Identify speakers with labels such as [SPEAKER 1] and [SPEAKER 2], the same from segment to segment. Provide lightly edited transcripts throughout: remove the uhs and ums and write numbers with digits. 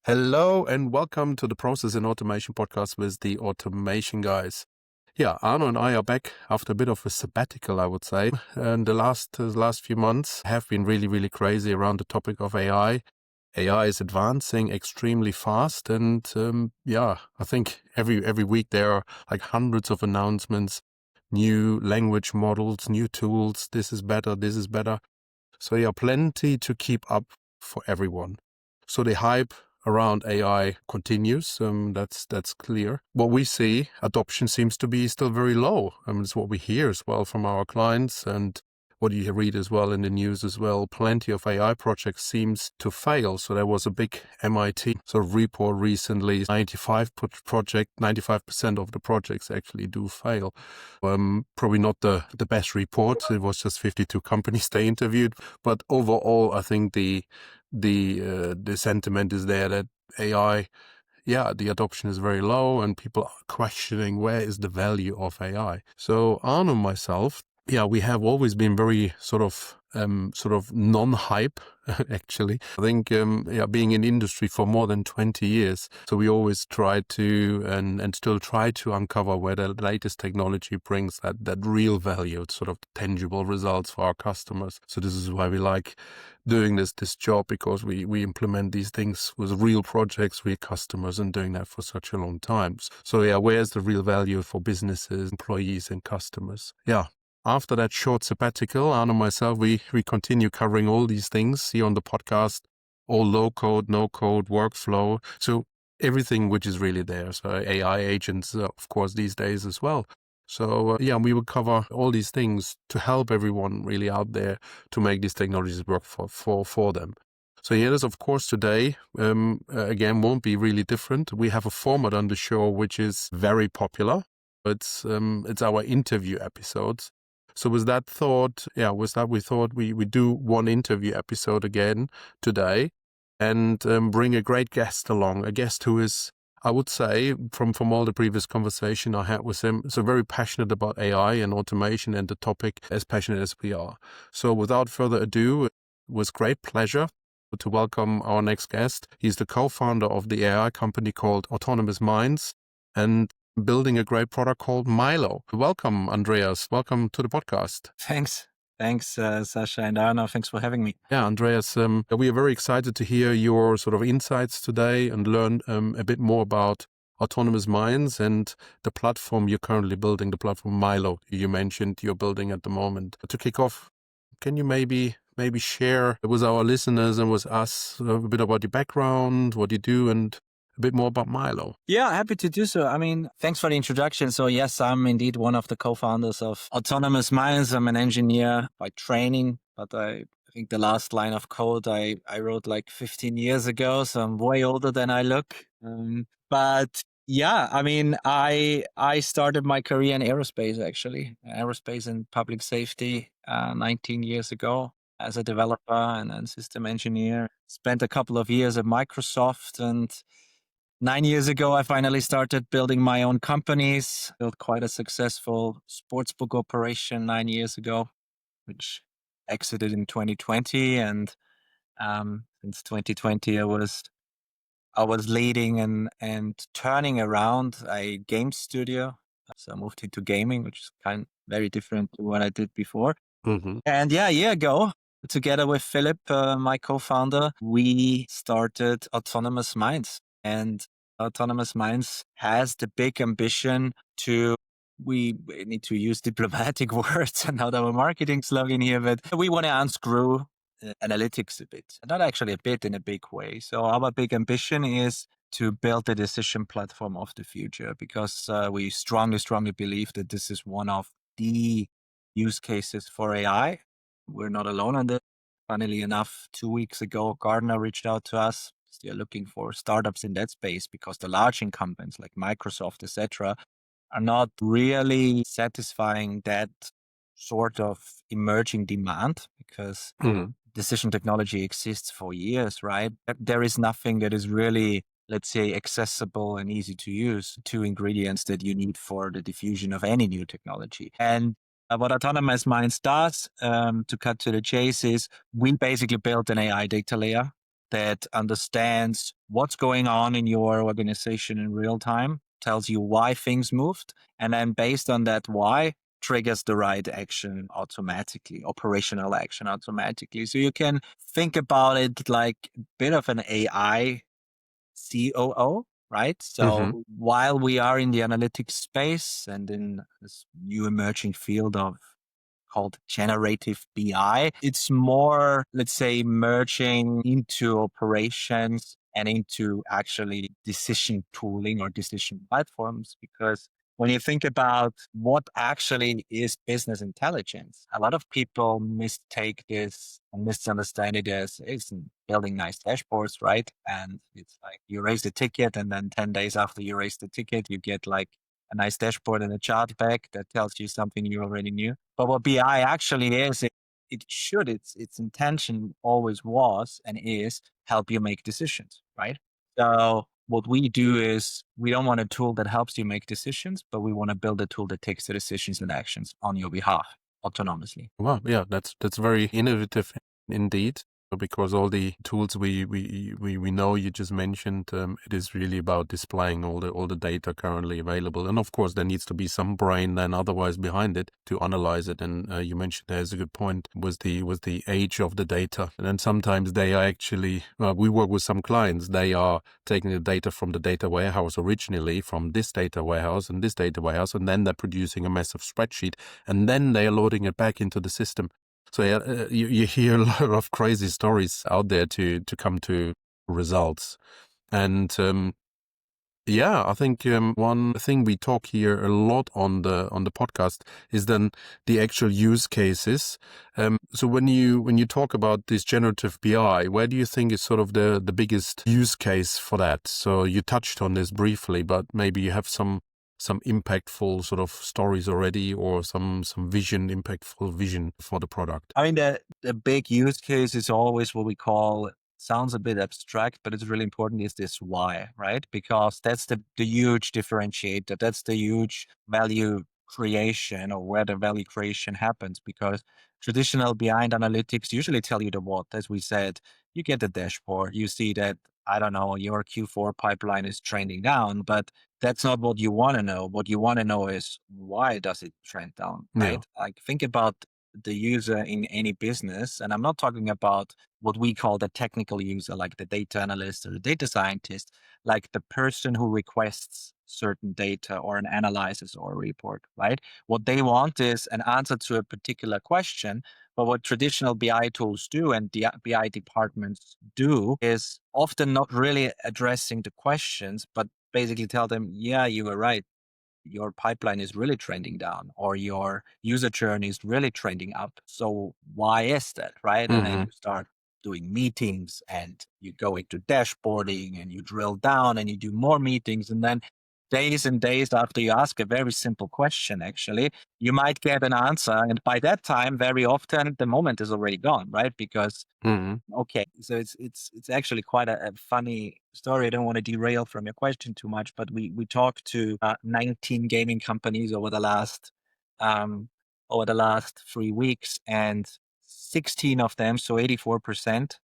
[SPEAKER 1] Hello and welcome to the Process and Automation podcast with the Automation Guys. Yeah, Arno and I are back after a bit of a sabbatical, I would say. And the last few months have been really crazy around the topic of AI. AI is advancing extremely fast, and I think every week there are like hundreds of announcements, new language models, new tools. This is better. This is better. So yeah, plenty to keep up for everyone. So the hype around AI continues. That's clear. What we see, adoption seems to be still very low. It's what we hear as well from our clients, and what you read as well in the news as well. Plenty of AI projects seems to fail. So there was a big MIT sort of report recently. 95% of the projects actually do fail. Probably not the best report. It was just 52 companies they interviewed, but overall, I think the sentiment is there that AI, the adoption is very low and people are questioning where is the value of AI. So Arno and myself, we have always been very sort of non-hype, actually. I think, being in industry for more than 20 years. So we always try to, and still try to uncover where the latest technology brings that real value, sort of tangible results for our customers. So this is why we like doing this job, because we implement these things with real projects, real customers, and doing that for such a long time. So where's the real value for businesses, employees, and customers? After that short sabbatical, Arno and myself, we continue covering all these things here on the podcast, all low code, no code, workflow. So everything which is really there. So AI agents, of course, these days as well. So we will cover all these things to help everyone really out there to make these technologies work for them. So here is, of course, today, again, won't be really different. We have a format on the show which is very popular. It's our interview episodes. So with that we thought we do one interview episode again today, and bring a great guest along, a guest who is, I would say, from all the previous conversation I had with him, so very passionate about AI and automation and the topic, as passionate as we are. So without further ado, it was great pleasure to welcome our next guest. He's the co-founder of the AI company called Autonomous Minds, and building a great product called Milo. Welcome, Andreas. Welcome to the podcast.
[SPEAKER 2] Thanks, Sascha and Arno. Thanks for having me.
[SPEAKER 1] Yeah, Andreas, we are very excited to hear your sort of insights today and learn a bit more about Autonomous Minds and the platform you're currently building, the platform Milo you mentioned you're building at the moment. To kick off, can you maybe share with our listeners and with us a bit about your background, what you do, and a bit more about Milo?
[SPEAKER 2] Yeah, happy to do so. Thanks for the introduction. So yes, I'm indeed one of the co-founders of Autonomous Minds. I'm an engineer by training, but I think the last line of code I wrote like 15 years ago, so I'm way older than I look. But yeah, I started my career in aerospace, actually, aerospace and public safety 19 years ago as a developer and then system engineer. Spent a couple of years at Microsoft, and 9 years ago, I finally started building my own companies, built quite a successful sportsbook operation 9 years ago, which exited in 2020. And since 2020, I was leading and turning around a game studio. So I moved into gaming, which is very different to what I did before.
[SPEAKER 1] Mm-hmm.
[SPEAKER 2] And a year ago, together with Philip, my co-founder, we started Autonomous Minds. And Autonomous Minds has the big ambition we need to use diplomatic words and not our marketing slogan here, but we want to unscrew analytics a bit, not actually a bit, in a big way. So our big ambition is to build the decision platform of the future, because we strongly believe that this is one of the use cases for AI. We're not alone on this. Funnily enough, 2 weeks ago, Gartner reached out to us. They're looking for startups in that space because the large incumbents like Microsoft, etc., are not really satisfying that sort of emerging demand, because decision technology exists for years, right? There is nothing that is really, let's say, accessible and easy to use. 2 ingredients that you need for the diffusion of any new technology. And what Autonomous Minds does, to cut to the chase, is we basically built an AI data layer that understands what's going on in your organization in real time, tells you why things moved, and then based on that why, triggers the right action automatically, operational action automatically. So you can think about it like a bit of an AI COO, right?
[SPEAKER 1] Mm-hmm.
[SPEAKER 2] So while we are in the analytics space and in this new emerging field of called generative BI. It's more, let's say, merging into operations and into actually decision tooling or decision platforms. Because when you think about what actually is business intelligence, a lot of people mistake this and misunderstand it as it's building nice dashboards, right? And it's like you raise the ticket, and then 10 days after you raise the ticket, you get like a nice dashboard and a chart back that tells you something you already knew. But what BI actually is, its intention always was and is help you make decisions, right? So what we do is we don't want a tool that helps you make decisions, but we want to build a tool that takes the decisions and actions on your behalf autonomously.
[SPEAKER 1] Wow, yeah, that's very innovative indeed. Because all the tools we know you just mentioned, it is really about displaying all the data currently available, and of course there needs to be some brain then otherwise behind it to analyze it. And you mentioned there's a good point was the age of the data, and then sometimes they are actually we work with some clients. They are taking the data from the data warehouse originally from this data warehouse and this data warehouse, and then they're producing a massive spreadsheet, and then they are loading it back into the system. So yeah, you hear a lot of crazy stories out there to come to results. And yeah, I think one thing we talk here a lot on the podcast is then the actual use cases. So when you talk about this generative BI, where do you think is sort of the biggest use case for that? So you touched on this briefly, but maybe you have some impactful sort of stories already, or some impactful vision for the product.
[SPEAKER 2] I mean, the big use case is always what we call, sounds a bit abstract, but it's really important, is this why, right? Because that's the huge differentiator. That's the huge value creation, or where the value creation happens. Because traditional behind analytics usually tell you the what. As we said, you get the dashboard, you see that, I don't know, your Q4 pipeline is trending down, but that's not what you want to know. What you want to know is, why does it trend down,
[SPEAKER 1] Yeah.
[SPEAKER 2] right? Like, think about the user in any business. And I'm not talking about what we call the technical user, like the data analyst or the data scientist, like the person who requests certain data or an analysis or a report, right? What they want is an answer to a particular question. But what traditional BI tools do and the BI departments do is often not really addressing the questions, but basically tell them, yeah, you were right, your pipeline is really trending down, or your user journey is really trending up. So why is that, right? And then
[SPEAKER 1] Mm-hmm.
[SPEAKER 2] you start doing meetings, and you go into dashboarding, and you drill down, and you do more meetings. And then days and days after you ask a very simple question, actually, you might get an answer. And by that time, very often the moment is already gone, right? Because
[SPEAKER 1] Mm-hmm.
[SPEAKER 2] okay, so it's actually quite a funny story. I don't want to derail from your question too much, but we talked to 19 gaming companies um, over the last 3 weeks, and 16 of them, so 84%,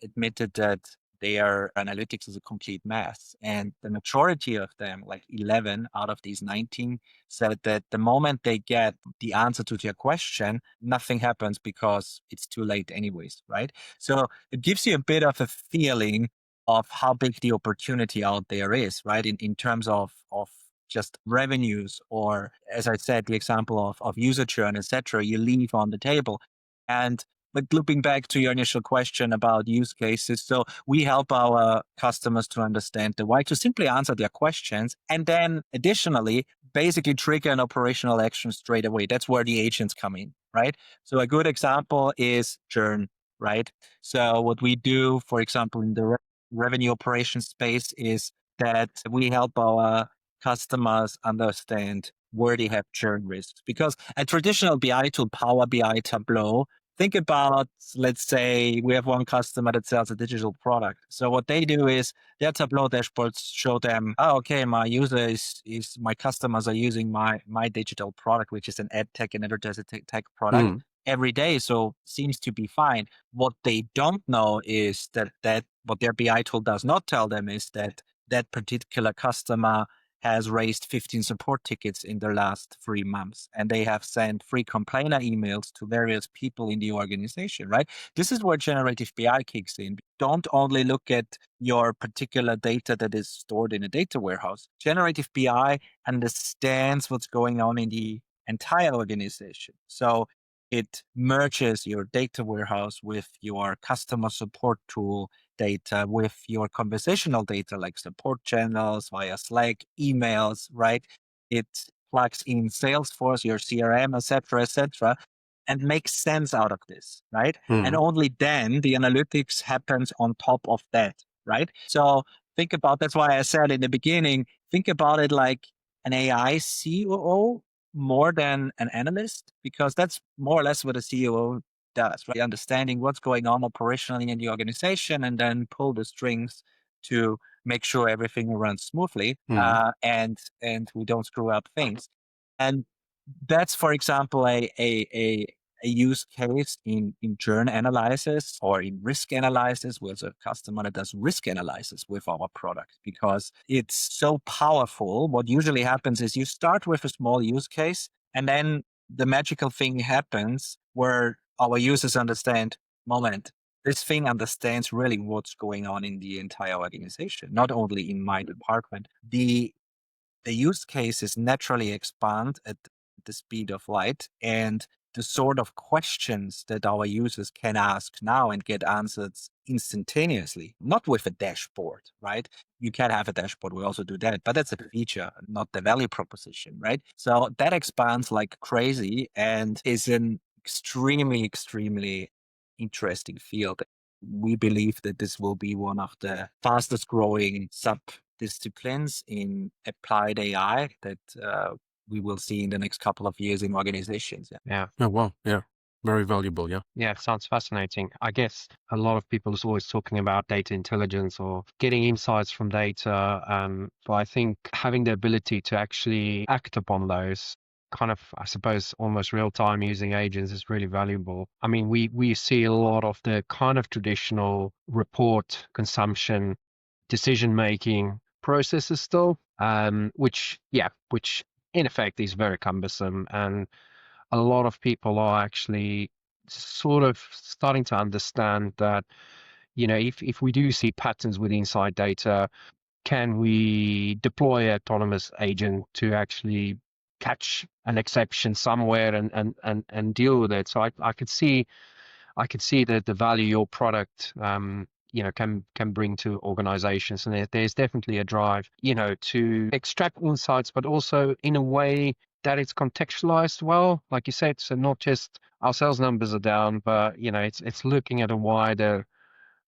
[SPEAKER 2] admitted that their analytics is a complete mess, and the majority of them, like 11 out of these 19, said that the moment they get the answer to their question, nothing happens because it's too late anyways, right? So it gives you a bit of a feeling of how big the opportunity out there is, right? In terms of just revenues, or as I said, the example of user churn, etc., you leave on the table. And but looping back to your initial question about use cases, so we help our customers to understand the why, to simply answer their questions, and then additionally, basically trigger an operational action straight away. That's where the agents come in, right? So a good example is churn, right? So what we do, for example, in the revenue operations space, is that we help our customers understand where they have churn risks. Because a traditional BI tool, Power BI, Tableau, think about, let's say we have one customer that sells a digital product. So what they do is their Tableau dashboards show them, oh, okay, my user my customers are using my digital product, which is an ad tech and advertising tech product. every day, so seems to be fine. What they don't know is that what their BI tool does not tell them is that that particular customer has raised 15 support tickets in the last 3 months, and they have sent free complainer emails to various people in the organization, right? This is where generative BI kicks in. Don't only look at your particular data that is stored in a data warehouse. Generative BI understands what's going on in the entire organization. So it merges your data warehouse with your customer support tool data, with your conversational data like support channels via Slack, emails, right? It plugs in Salesforce, your CRM, etc., and makes sense out of this, right? And
[SPEAKER 1] Mm.
[SPEAKER 2] only then the analytics happens on top of that, right? So think about, that's why I said in the beginning, think about it like an AI COO more than an analyst, because that's more or less what a COO does, right? Understanding what's going on operationally in the organization and then pull the strings to make sure everything runs smoothly,
[SPEAKER 1] Mm.
[SPEAKER 2] and we don't screw up things. And that's, for example, a use case in churn analysis or in risk analysis with a customer that does risk analysis with our product, because it's so powerful. What usually happens is you start with a small use case, and then the magical thing happens where our users understand, moment, this thing understands really what's going on in the entire organization, not only in my department. The use cases naturally expand at the speed of light, and the sort of questions that our users can ask now and get answered instantaneously, not with a dashboard, right? You can have a dashboard, we also do that, but that's a feature, not the value proposition, right? So that expands like crazy and is an extremely interesting field. We believe that this will be one of the fastest growing disciplines in applied AI that we will see in the next couple of years in organizations. Yeah.
[SPEAKER 3] Yeah.
[SPEAKER 1] Oh, wow. Yeah. Very valuable. Yeah.
[SPEAKER 3] Yeah, it sounds fascinating. I guess a lot of people is always talking about data intelligence or getting insights from data. But I think having the ability to actually act upon those kind of, I suppose, almost real time using agents is really valuable. I mean, we see a lot of the kind of traditional report consumption, decision making processes still, which in effect is very cumbersome, and a lot of people are actually sort of starting to understand that, if we do see patterns with inside data, can we deploy an autonomous agent to actually catch an exception somewhere and deal with it? So I could see that the value your product can bring to organizations, and there's definitely a drive to extract insights, but also in a way that it's contextualized well, like you said. So not just our sales numbers are down, but it's looking at a wider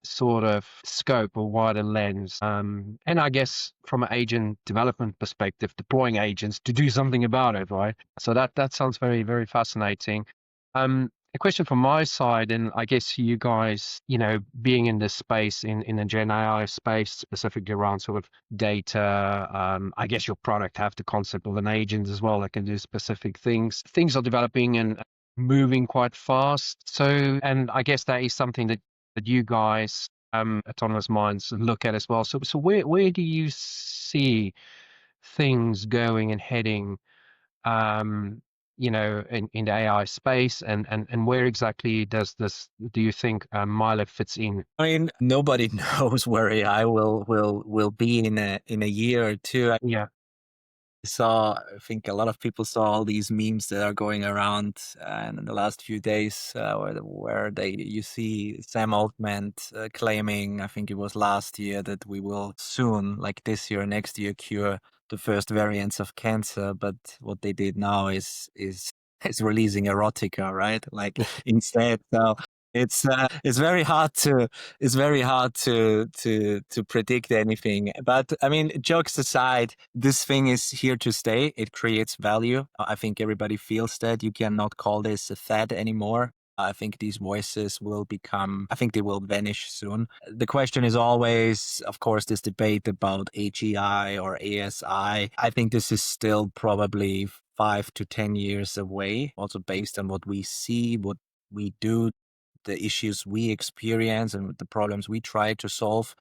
[SPEAKER 3] sort of scope or wider lens. And I guess from an agent development perspective, deploying agents to do something about it, right? So that sounds very, very fascinating. A question from my side, and I guess you guys, being in this space, in the Gen AI space, specifically around sort of data, I guess your product have the concept of an agent as well that can do specific things. Things are developing and moving quite fast. So, and I guess that is something that you guys, Autonomous Minds, look at as well. So where do you see things going and heading, in the AI space, and where exactly do you think Milo fits in?
[SPEAKER 2] I mean, nobody knows where AI will be in a year or two.
[SPEAKER 3] Yeah.
[SPEAKER 2] I think a lot of people saw all these memes that are going around in the last few days, where you see Sam Altman claiming, I think it was last year, that we will soon, like this year, next year, cure the first variants of cancer. But what they did now is releasing erotica, right? Like instead. So it's very hard to predict anything. But I mean, jokes aside, this thing is here to stay. It creates value. I think everybody feels that. You cannot call this a fad anymore. I think these voices I think they will vanish soon. The question is always, of course, this debate about AGI or ASI. I think this is still probably 5 to 10 years away, also based on what we see, what we do, the issues we experience and the problems we try to solve,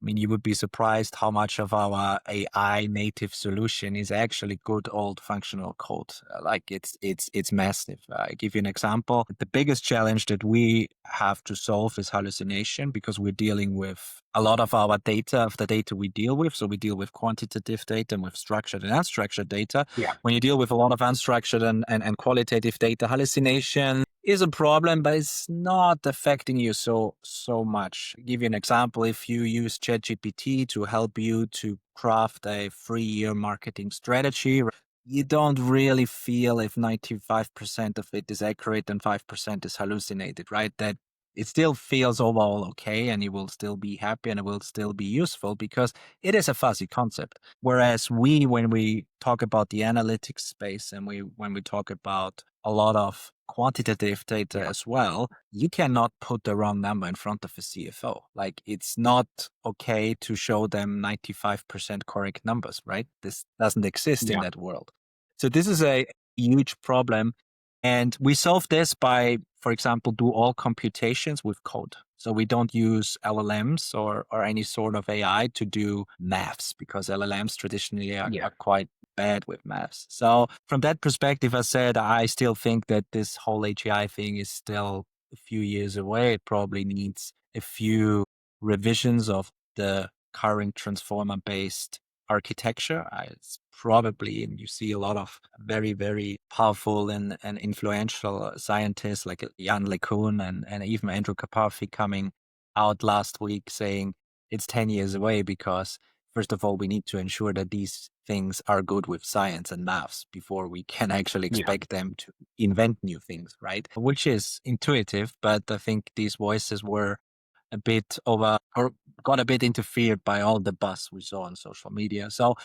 [SPEAKER 2] I mean, you would be surprised how much of our AI native solution is actually good old functional code. Like it's massive. I give you an example. The biggest challenge that we have to solve is hallucination, because we're dealing with a lot of our data, of the data we deal with. So we deal with quantitative data and with structured and unstructured data.
[SPEAKER 3] Yeah.
[SPEAKER 2] When you deal with a lot of unstructured and qualitative data, hallucination is a problem, but it's not affecting you so much. I'll give you an example. If you use ChatGPT to help you to craft a 3-year marketing strategy, you don't really feel if 95% of it is accurate and 5% is hallucinated, right? That it still feels overall okay, and you will still be happy and it will still be useful because it is a fuzzy concept. Whereas when we talk about the analytics space and when we talk about a lot of quantitative data as well, you cannot put the wrong number in front of a CFO. Like, it's not okay to show them 95% correct numbers, right? This doesn't exist in
[SPEAKER 3] Yeah.
[SPEAKER 2] that world. So this is a huge problem. And we solve this by, for example, do all computations with code. So we don't use LLMs or any sort of AI to do maths, because LLMs traditionally are quite bad with maths. So from that perspective, I said, I still think that this whole AGI thing is still a few years away. It probably needs a few revisions of the current transformer-based architecture. It's probably, and you see a lot of very, very powerful and influential scientists like Jan LeCun and even Andrew Karpathy coming out last week saying it's 10 years away, because first of all, we need to ensure that these things are good with science and maths before we can actually expect them to invent new things, right? Which is intuitive, but I think these voices were a bit over, or got a bit interfered by all the buzz we saw on social media. So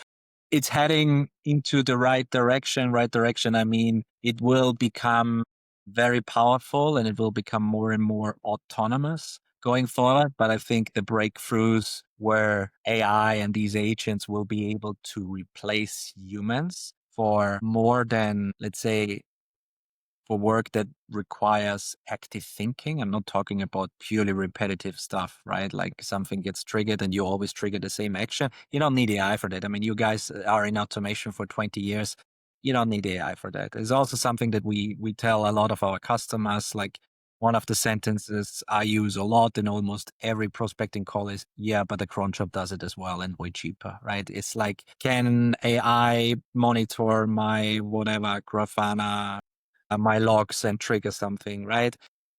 [SPEAKER 2] it's heading into the right direction. Right direction, I mean, it will become very powerful and it will become more and more autonomous going forward. But I think the breakthroughs where AI and these agents will be able to replace humans for more than, let's say, for work that requires active thinking. I'm not talking about purely repetitive stuff, right? Like something gets triggered and you always trigger the same action. You don't need AI for that. I mean, you guys are in automation for 20 years. You don't need AI for that. It's also something that we tell a lot of our customers. Like, one of the sentences I use a lot in almost every prospecting call is, yeah, but the cron job does it as well and way cheaper, right? It's like, can AI monitor my whatever Grafana, my logs, and trigger something, right?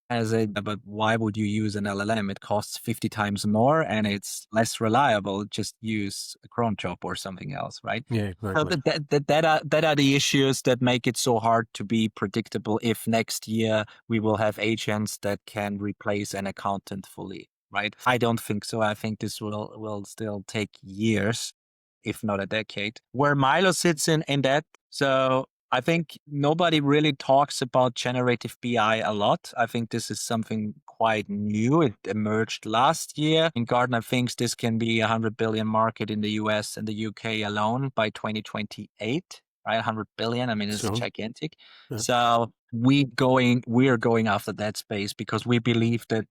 [SPEAKER 2] But why would you use an LLM? It costs 50 times more and it's less reliable. Just use a cron job or something else, right?
[SPEAKER 1] Yeah,
[SPEAKER 2] So
[SPEAKER 1] exactly.
[SPEAKER 2] that are the issues that make it so hard to be predictable if next year we will have agents that can replace an accountant fully, right? I don't think so. I think this will still take years, if not a decade. Where Milo sits in that, so I think nobody really talks about generative BI a lot. I think this is something quite new. It emerged last year. And Gartner thinks this can be a 100 billion market in the US and the UK alone by 2028, right? 100 billion. I mean, it's
[SPEAKER 1] So,
[SPEAKER 2] gigantic.
[SPEAKER 1] yeah.
[SPEAKER 2] So we're going after that space because we believe that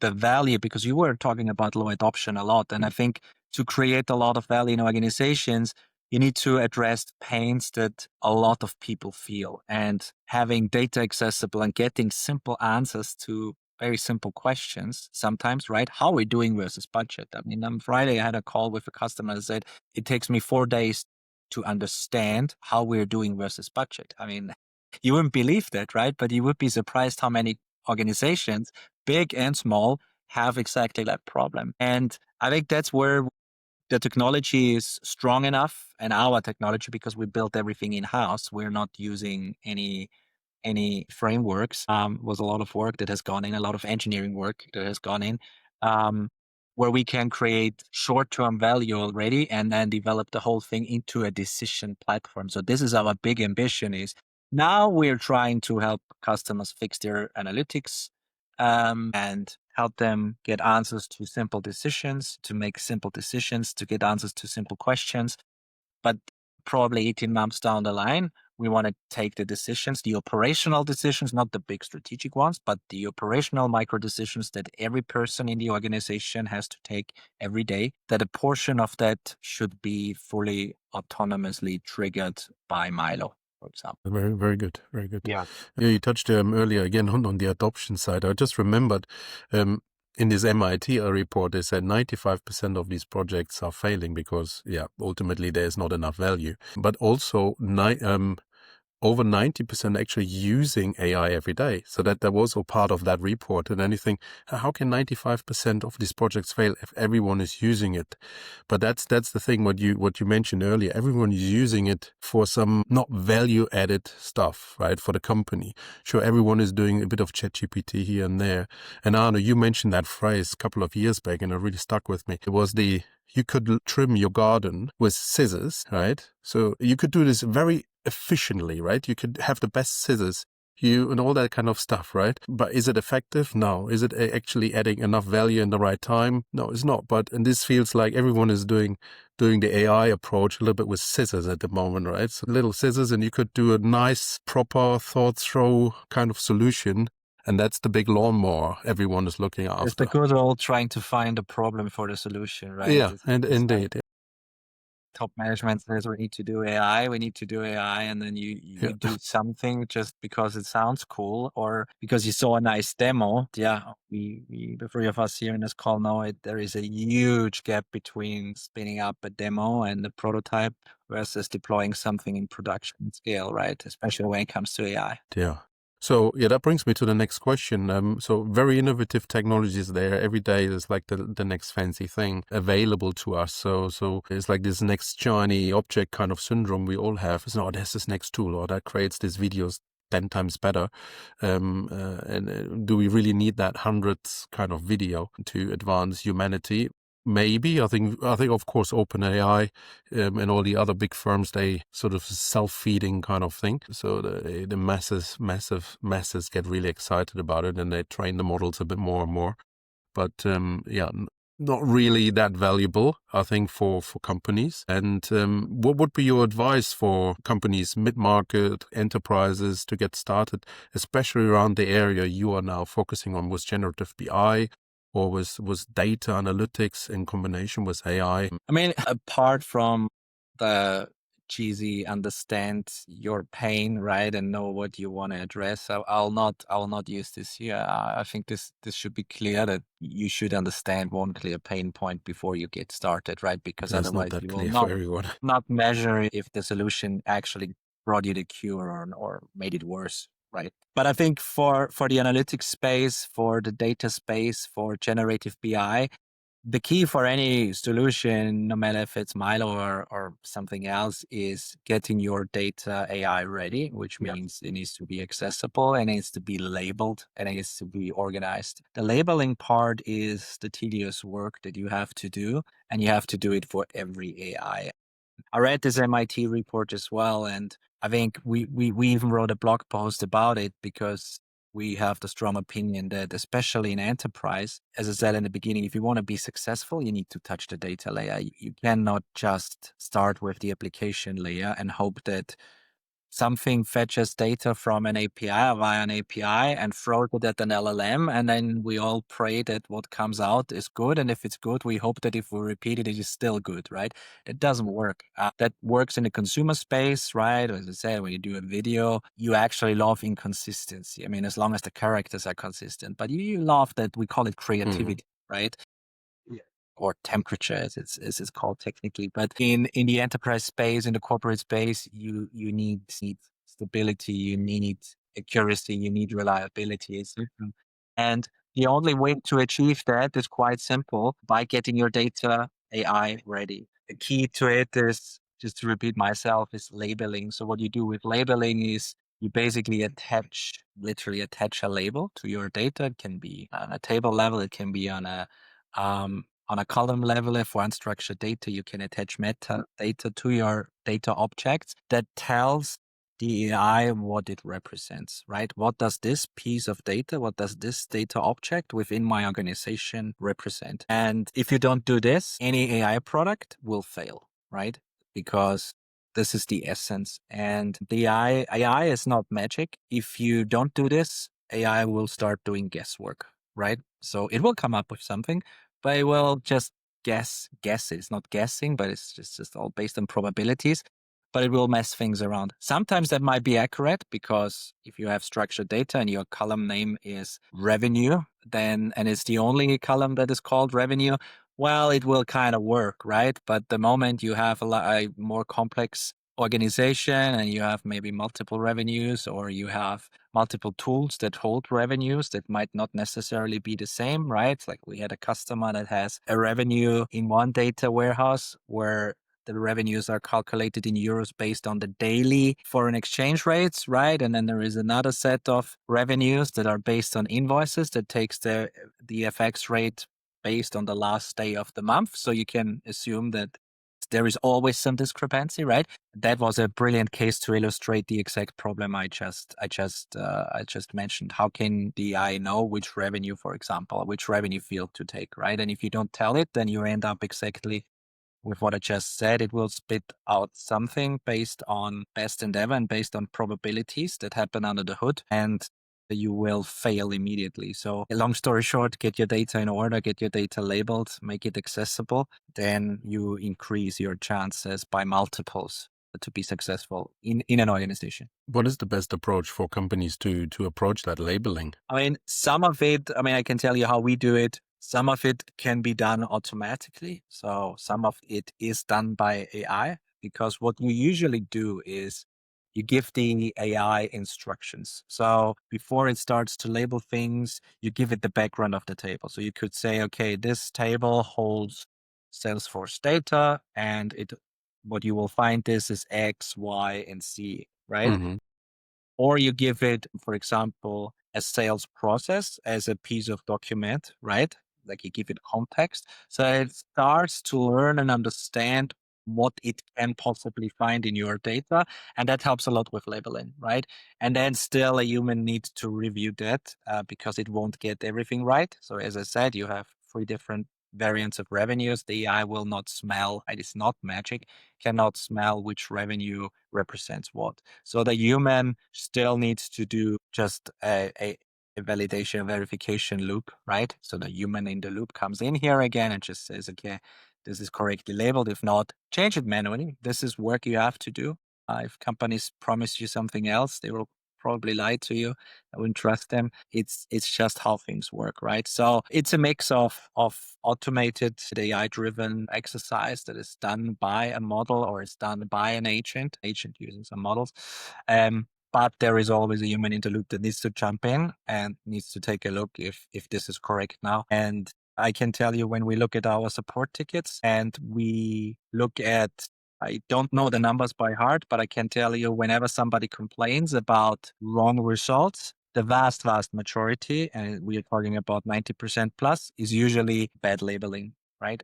[SPEAKER 2] the value, because you were talking about low adoption a lot. And I think to create a lot of value in organizations, you need to address pains that a lot of people feel, and having data accessible and getting simple answers to very simple questions sometimes, right? How are we doing versus budget? I mean, on Friday, I had a call with a customer that said, it takes me 4 days to understand how we're doing versus budget. I mean, you wouldn't believe that, right? But you would be surprised how many organizations, big and small, have exactly that problem. And I think that's where the technology is strong enough, and our technology, because we built everything in house, we're not using any frameworks. Was a lot of work that has gone in, a lot of engineering work that has gone in, where we can create short-term value already and then develop the whole thing into a decision platform. So this is our big ambition. Is now we're trying to help customers fix their analytics, and help them get answers to simple decisions, to make simple decisions, to get answers to simple questions. But probably 18 months down the line, We want to take the decisions, the operational decisions, not the big strategic ones, but the operational micro decisions that every person in the organization has to take every day, that a portion of that should be fully autonomously triggered by Milo, for example.
[SPEAKER 1] Very, very good. Very good.
[SPEAKER 3] Yeah.
[SPEAKER 1] Yeah, you touched earlier again on the adoption side. I just remembered in this MIT report, they said 95% of these projects are failing because, ultimately there's not enough value. But also, over 90% actually using AI every day. So that was also part of that report. And anything, how can 95% of these projects fail if everyone is using it? But that's the thing, what you mentioned earlier. Everyone is using it for some not value added stuff, right? For the company. Sure, everyone is doing a bit of ChatGPT here and there. And Arno, you mentioned that phrase a couple of years back and it really stuck with me. It was you could trim your garden with scissors, right? So you could do this very efficiently, right? You could have the best scissors, and all that kind of stuff, right? But is it effective? No. Is it actually adding enough value in the right time? No, it's not. And this feels like everyone is doing the AI approach a little bit with scissors at the moment, right? So little scissors, and you could do a nice, proper, thought-through kind of solution. And that's the big lawnmower everyone is looking after.
[SPEAKER 2] It's the good old trying to find a problem for the solution, right?
[SPEAKER 1] Yeah, and indeed.
[SPEAKER 2] Like top management says we need to do AI, and then you do something just because it sounds cool or because you saw a nice demo. Yeah, we the three of us here in this call know there is a huge gap between spinning up a demo and the prototype versus deploying something in production scale, right? Especially when it comes to AI.
[SPEAKER 1] Yeah. So that brings me to the next question. So very innovative technologies there. Every day there's like the next fancy thing available to us. So it's like this next shiny object kind of syndrome we all have. It's not, there's this next tool or that creates these videos 10 times better. And do we really need that hundredth kind of video to advance humanity? Maybe. I think of course OpenAI and all the other big firms, they sort of self-feeding kind of thing. So the masses get really excited about it and they train the models a bit more and more. But not really that valuable, I think, for companies. And what would be your advice for companies, mid-market enterprises to get started, especially around the area you are now focusing on with generative BI? Or was data analytics in combination with AI?
[SPEAKER 2] I mean, apart from the cheesy understand your pain, right, and know what you want to address, I'll not use this here. I think this should be clear that you should understand one clear pain point before you get started, right? Because
[SPEAKER 1] That's
[SPEAKER 2] otherwise
[SPEAKER 1] not that
[SPEAKER 2] you
[SPEAKER 1] clear
[SPEAKER 2] will
[SPEAKER 1] for everyone.
[SPEAKER 2] not measure if the solution actually brought you the cure or made it worse. Right. But I think for the analytics space, for the data space, for generative BI, the key for any solution, no matter if it's Milo or something else, is getting your data AI ready, which means it needs to be accessible and it needs to be labeled and it needs to be organized. The labeling part is the tedious work that you have to do, and you have to do it for every AI. I read this MIT report as well, and I think we even wrote a blog post about it because we have the strong opinion that, especially in enterprise, as I said in the beginning, if you want to be successful, you need to touch the data layer. You cannot just start with the application layer and hope that something fetches data from an API via an API and throws it at an LLM. And then we all pray that what comes out is good. And if it's good, we hope that if we repeat it, it is still good, right? That doesn't work. That works in the consumer space, right? As I said, when you do a video, you actually love inconsistency. I mean, as long as the characters are consistent, but you love that, we call it creativity, right? Or temperature as it's called technically. But in the enterprise space, in the corporate space, you need stability, you need accuracy, you need reliability. And the only way to achieve that is quite simple, by getting your data AI ready. The key to it is, just to repeat myself, is labeling. So what you do with labeling is you basically literally attach a label to your data. It can be on a table level, it can be on a column level. For unstructured data, you can attach metadata to your data objects that tells the AI what it represents, right? What does this piece of data, what does this data object within my organization represent? And if you don't do this, any AI product will fail, right? Because This is the essence. And the AI is not magic. If you don't do this, AI will start doing guesswork, right? So it will come up with something, but it will just guess. It's not guessing, but it's just all based on probabilities. But it will mess things around. Sometimes that might be accurate because if you have structured data and your column name is revenue, then and it's the only column that is called revenue, well, it will kind of work, right? But the moment you have a more complex organization and you have maybe multiple revenues or you have multiple tools that hold revenues that might not necessarily be the same, right? Like we had a customer that has a revenue in one data warehouse where the revenues are calculated in euros based on the daily foreign exchange rates, right? And then there is another set of revenues that are based on invoices that takes the FX rate based on the last day of the month. So you can assume that there is always some discrepancy, right? That was a brilliant case to illustrate the exact problem I just mentioned. How can the AI know which revenue, for example, which revenue field to take, right? And if you don't tell it, then you end up exactly with what I just said. It will spit out something based on best endeavor and based on probabilities that happen under the hood. And you will fail immediately. So long story short, get your data in order, get your data labeled, make it accessible. Then you increase your chances by multiples to be successful in an organization.
[SPEAKER 1] What is the best approach for companies to approach that labeling?
[SPEAKER 2] I mean, some of it, I can tell you how we do it. Some of it can be done automatically. So some of it is done by AI because what you usually do is you give the AI instructions. So before it starts to label things, you give it the background of the table. So you could say, okay, this table holds Salesforce data and what you will find this is X, Y, and Z, right?
[SPEAKER 1] Mm-hmm.
[SPEAKER 2] Or you give it, for example, a sales process as a piece of document, right? Like you give it context. So it starts to learn and understand what it can possibly find in your data. And that helps a lot with labeling, right? And then still a human needs to review that because it won't get everything right. So as I said, you have 3 different variants of revenues. The AI will not smell, it is not magic, cannot smell which revenue represents what. So the human still needs to do just a validation, verification loop, right? So the human in the loop comes in here again and just says, okay, this is correctly labeled. If not, change it manually. This is work you have to do. If companies promise you something else, they will probably lie to you. I wouldn't trust them. It's just how things work, right? So it's a mix of automated AI driven exercise that is done by a model or is done by an agent using some models. But there is always a human in the loop that needs to jump in and needs to take a look if this is correct now. And I can tell you when we look at our support tickets and we look at, I don't know the numbers by heart, but I can tell you whenever somebody complains about wrong results, the vast majority, and we are talking about 90% plus, is usually bad labeling, right?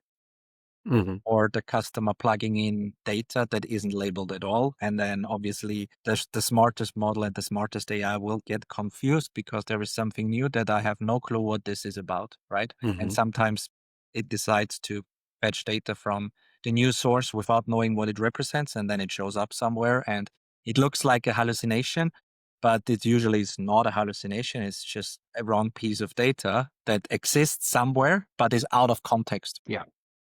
[SPEAKER 1] Mm-hmm.
[SPEAKER 2] Or the customer plugging in data that isn't labeled at all. And then obviously the smartest model and the smartest AI will get confused because there is something new that I have no clue what this is about, right?
[SPEAKER 1] Mm-hmm.
[SPEAKER 2] And sometimes it decides to fetch data from the news source without knowing what it represents. And then it shows up somewhere and it looks like a hallucination, but it usually is not a hallucination. It's just a wrong piece of data that exists somewhere, but is out of context.
[SPEAKER 3] Yeah.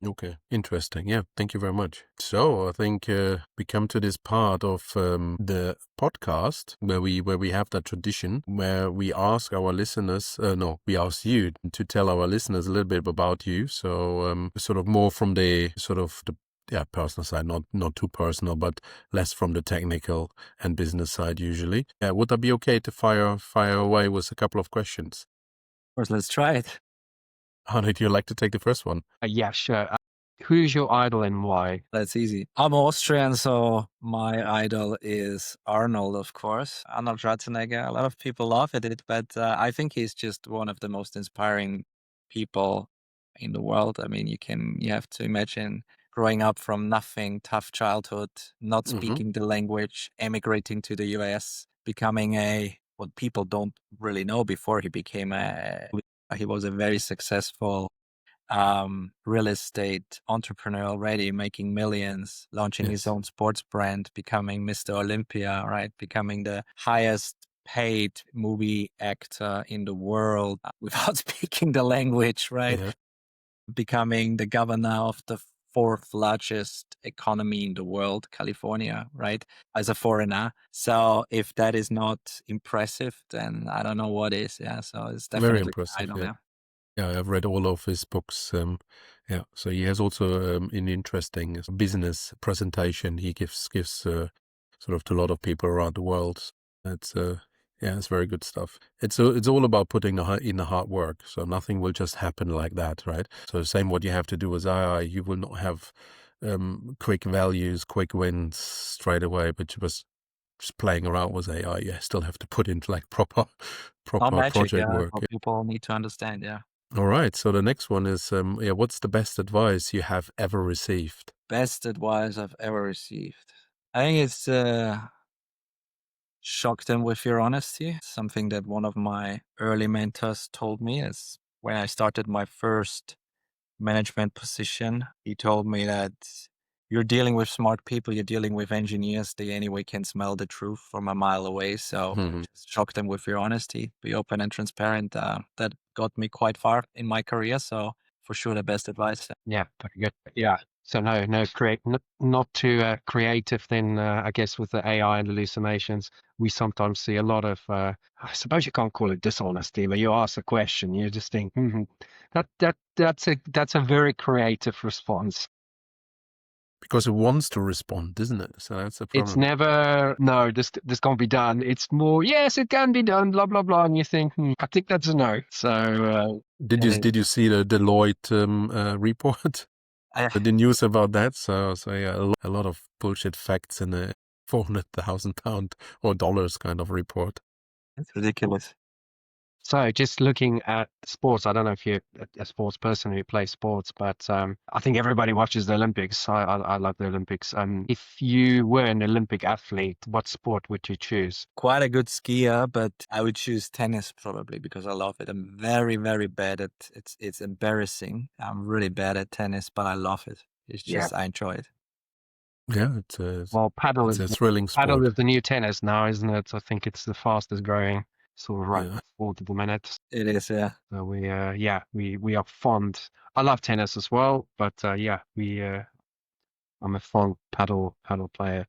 [SPEAKER 1] Okay, interesting. Yeah, thank you very much. So I think we come to this part of the podcast where we have that tradition where we ask our listeners, we ask you to tell our listeners a little bit about you. So sort of more from the sort of the personal side, not too personal, but less from the technical and business side usually. Would that be okay to fire away with a couple of questions?
[SPEAKER 2] Of course, let's try it.
[SPEAKER 1] How did you like to take the first one?
[SPEAKER 3] Yeah, sure. Who's your idol and why?
[SPEAKER 2] That's easy. I'm Austrian, so my idol is Arnold, of course. Arnold Schwarzenegger. A lot of people laugh at it, but I think he's just one of the most inspiring people in the world. I mean, you have to imagine growing up from nothing, tough childhood, not
[SPEAKER 1] Mm-hmm.
[SPEAKER 2] speaking the language, emigrating to the US, becoming what people don't really know before he became he was a very successful real estate entrepreneur already, making millions, launching his
[SPEAKER 1] Yes.
[SPEAKER 2] own sports brand, becoming Mr. Olympia, right? Becoming the highest paid movie actor in the world without speaking the language, right?
[SPEAKER 1] Yeah.
[SPEAKER 2] Becoming the governor of the fourth largest economy in the world, California, right? As a foreigner. So if that is not impressive, then I don't know what is. Yeah. So it's
[SPEAKER 1] Very
[SPEAKER 2] definitely I
[SPEAKER 1] impressive.
[SPEAKER 2] don't
[SPEAKER 1] Yeah.
[SPEAKER 2] know.
[SPEAKER 1] Yeah, I've read all of his books. Yeah, so he has also an interesting business presentation he gives sort of to a lot of people around the world. It's yeah, it's very good stuff. It's all about putting in the hard work. So nothing will just happen like that, right? So same what you have to do with AI. You will not have quick values, quick wins straight away, but you just playing around with AI. You still have to put in like
[SPEAKER 2] Not
[SPEAKER 1] proper
[SPEAKER 2] magic.
[SPEAKER 1] project
[SPEAKER 2] Yeah.
[SPEAKER 1] work.
[SPEAKER 2] But people need to understand. Yeah.
[SPEAKER 1] All right. So the next one is, yeah, what's the best advice you have ever received?
[SPEAKER 2] Best advice I've ever received. I think it's shock them with your honesty. Something that one of my early mentors told me is when I started my first management position. He told me that you're dealing with smart people, you're dealing with engineers. They anyway can smell the truth from a mile away. So
[SPEAKER 1] Mhm.
[SPEAKER 2] just shock them with your honesty, be open and transparent. That got me quite far in my career. So for sure, the best advice.
[SPEAKER 3] Yeah, very good. Yeah. So not too creative. Then I guess with the AI and hallucinations, we sometimes see a lot of. I suppose you can't call it dishonesty, but you ask a question, you just think, that's a very creative response.
[SPEAKER 1] Because it wants to respond, isn't it? So that's the
[SPEAKER 3] It's
[SPEAKER 1] problem.
[SPEAKER 3] never no, this can't be done. It's more yes, it can be done. Blah blah blah, and you think, I think that's a no. So it is.
[SPEAKER 1] Did you see the Deloitte report?
[SPEAKER 2] I,
[SPEAKER 1] The news about that? So yeah, a lot of bullshit facts in a £400,000 or dollars kind of report.
[SPEAKER 2] it's ridiculous.
[SPEAKER 3] So just looking at sports, I don't know if you're a sports person who plays sports, but I think everybody watches the Olympics. I love the Olympics. If you were an Olympic athlete, what sport would you choose?
[SPEAKER 2] Quite a good skier, but I would choose tennis probably because I love it. I'm very, very bad at it. It's embarrassing. I'm really bad at tennis, but I love it. It's
[SPEAKER 3] Yeah.
[SPEAKER 2] just I enjoy it.
[SPEAKER 1] Yeah,
[SPEAKER 3] Well,
[SPEAKER 1] it's a thrilling
[SPEAKER 3] paddle
[SPEAKER 1] sport.
[SPEAKER 3] is the new tennis now, isn't it? I think it's the fastest growing, sort of right
[SPEAKER 1] Yeah.
[SPEAKER 3] forward to the minute.
[SPEAKER 2] It is, yeah.
[SPEAKER 3] So we are fond. I love tennis as well, but I'm a fond paddle player.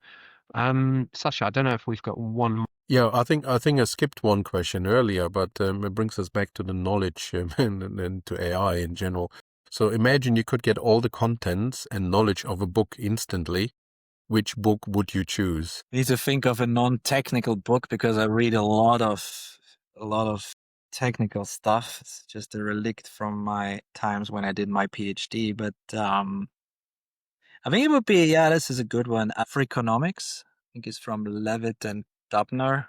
[SPEAKER 3] Sasha, I don't know if we've got one.
[SPEAKER 1] Yeah, I think I skipped one question earlier, but it brings us back to the knowledge and to AI in general. So imagine you could get all the contents and knowledge of a book instantly. Which book would you choose?
[SPEAKER 2] I need to think of a non-technical book because I read a lot of technical stuff. It's just a relict from my times when I did my PhD. But I think it would be, yeah, this is a good one. Economics. I think it's from Levitt and Dubner.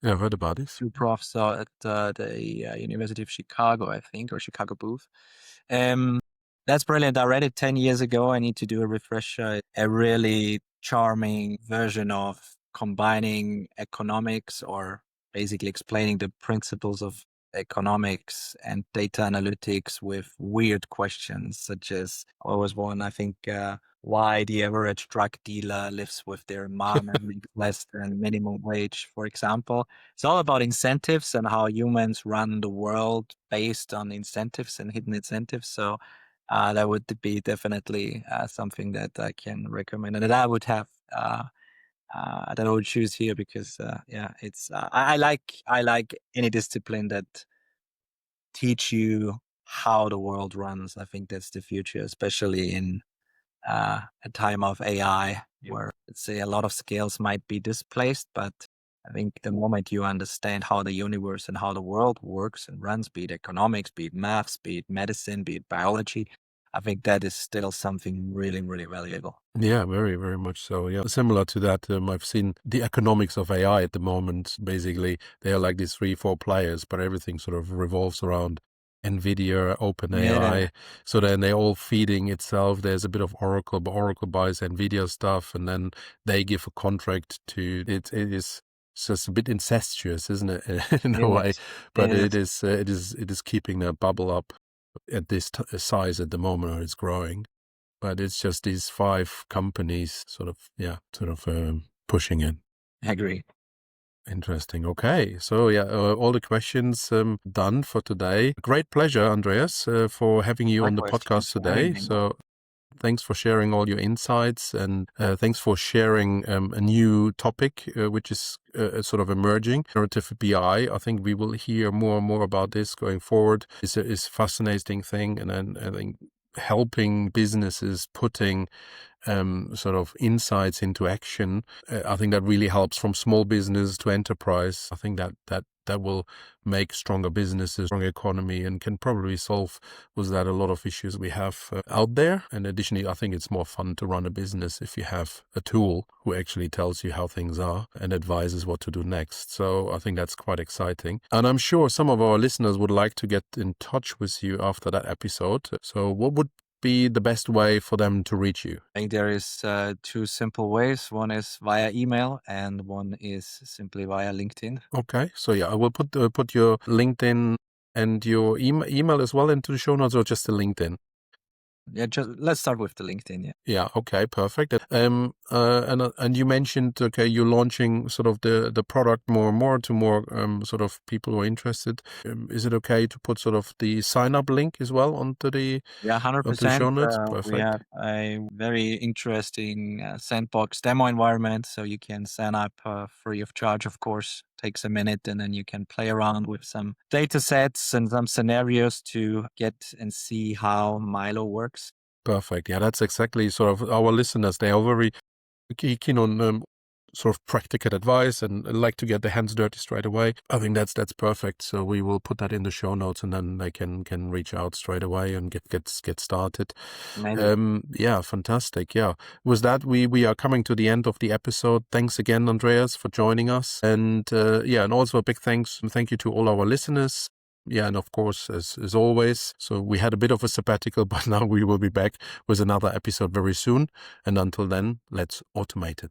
[SPEAKER 1] Yeah, I've heard about this.
[SPEAKER 2] Two profs at the University of Chicago, I think, or Chicago Booth. That's brilliant. I read it 10 years ago. I need to do a refresher. A really charming version of combining economics or basically explaining the principles of economics and data analytics with weird questions, such as what was one, I think, why the average drug dealer lives with their mom and makes less than minimum wage, for example. It's all about incentives and how humans run the world based on incentives and hidden incentives. So that would be definitely something that I can recommend and that I would have that I would choose here because yeah, it's I like any discipline that teach you how the world runs. I think that's the future, especially in a time of AI where let's say a lot of skills might be displaced, but I think the moment you understand how the universe and how the world works and runs, be it economics, be it maths, be it medicine, be it biology, I think that is still something really, really valuable.
[SPEAKER 1] Yeah, very, very much so. Yeah, similar to that, I've seen the economics of AI at the moment. Basically, they are like these 3, 4 players, but everything sort of revolves around NVIDIA,
[SPEAKER 2] Yeah,
[SPEAKER 1] OpenAI. So then they're all feeding itself. There's a bit of Oracle, but Oracle buys NVIDIA stuff, and then they give a contract to it. It is just a bit incestuous, isn't it, in a
[SPEAKER 2] it
[SPEAKER 1] way?
[SPEAKER 2] is.
[SPEAKER 1] But
[SPEAKER 2] It is.
[SPEAKER 1] it is keeping that bubble up. at this size at the moment, or it's growing. But it's just these 5 companies pushing it.
[SPEAKER 2] I agree.
[SPEAKER 1] Interesting. Okay. So all the questions done for today. Great pleasure, Andreas, for having you on the
[SPEAKER 2] Likewise,
[SPEAKER 1] podcast
[SPEAKER 2] thanks for having
[SPEAKER 1] today.
[SPEAKER 2] me.
[SPEAKER 1] So thanks for sharing all your insights, and thanks for sharing a new topic, which is sort of emerging, generative BI. I think we will hear more and more about this going forward. It's a fascinating thing, and then I think helping businesses putting sort of insights into action. I think that really helps from small business to enterprise. I think that will make stronger businesses, stronger economy, and can probably solve with that a lot of issues we have out there. And additionally, I think it's more fun to run a business if you have a tool who actually tells you how things are and advises what to do next. So I think that's quite exciting. And I'm sure some of our listeners would like to get in touch with you after that episode. So what would be the best way for them to reach you?
[SPEAKER 2] I think there is 2 simple ways. One is via email and one is simply via LinkedIn.
[SPEAKER 1] Okay, so I will put your LinkedIn and your email as well into the show notes, or just the LinkedIn.
[SPEAKER 2] Yeah, let's start with the LinkedIn. Yeah.
[SPEAKER 1] Yeah. Okay. Perfect. And you mentioned, okay, you're launching sort of the product more and more to more sort of people who are interested. Is it okay to put sort of the sign up link as well onto the
[SPEAKER 2] 100%.
[SPEAKER 1] show notes?
[SPEAKER 2] We
[SPEAKER 1] Perfect.
[SPEAKER 2] have a very interesting sandbox demo environment, so you can sign up free of charge, of course. Takes a minute, and then you can play around with some data sets and some scenarios to get and see how Milo works.
[SPEAKER 1] Perfect. Yeah, that's exactly sort of our listeners. They are very keen on sort of practical advice and like to get their hands dirty straight away. I think that's perfect. So we will put that in the show notes, and then they can reach out straight away and get started. Yeah, fantastic. Yeah. With that, we are coming to the end of the episode. Thanks again, Andreas, for joining us. And and also a big thank you to all our listeners. Yeah, and of course, as always, so we had a bit of a sabbatical, but now we will be back with another episode very soon. And until then, let's automate it.